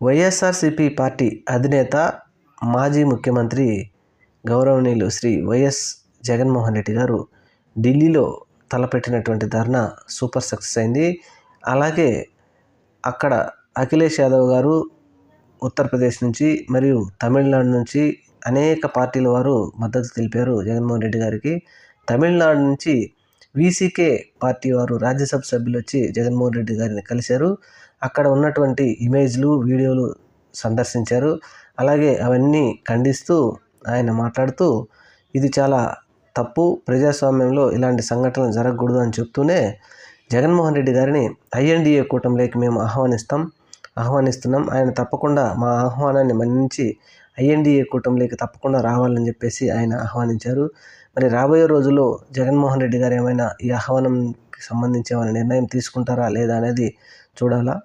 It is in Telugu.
వైఎస్ఆర్సీపీ పార్టీ అధినేత మాజీ ముఖ్యమంత్రి గౌరవనీయులు శ్రీ వైఎస్ జగన్మోహన్ రెడ్డి గారు ఢిల్లీలో తలపెట్టినటువంటి ధర్నా సూపర్ సక్సెస్ అయింది. అలాగే అక్కడ అఖిలేష్ యాదవ్ గారు ఉత్తరప్రదేశ్ నుంచి మరియు తమిళనాడు నుంచి అనేక పార్టీల వారు మద్దతు తెలిపారు జగన్మోహన్ రెడ్డి గారికి. తమిళనాడు నుంచి వీసీకే పార్టీ వారు రాజ్యసభ సభ్యులు వచ్చి జగన్మోహన్ రెడ్డి గారిని కలిశారు. అక్కడ ఉన్నటువంటి ఇమేజ్లు వీడియోలు సందర్శించారు. అలాగే అవన్నీ ఖండిస్తూ ఆయన మాట్లాడుతూ ఇది చాలా తప్పు, ప్రజాస్వామ్యంలో ఇలాంటి సంఘటనలు జరగకూడదు అని చెప్తూనే జగన్మోహన్ రెడ్డి గారిని ఐఎన్డీఏ కూటమిలోకి మేము ఆహ్వానిస్తున్నాం, ఆయన తప్పకుండా మా ఆహ్వానాన్ని మన్నించి ఐఎన్డీఏ కూటమిలోకి తప్పకుండా రావాలని చెప్పేసి ఆయన ఆహ్వానించారు. మరి రాబోయే రోజుల్లో జగన్మోహన్ రెడ్డి గారు ఏమైనా ఈ ఆహ్వానంకి సంబంధించి ఏమైనా నిర్ణయం తీసుకుంటారా లేదా అనేది చూడాలా.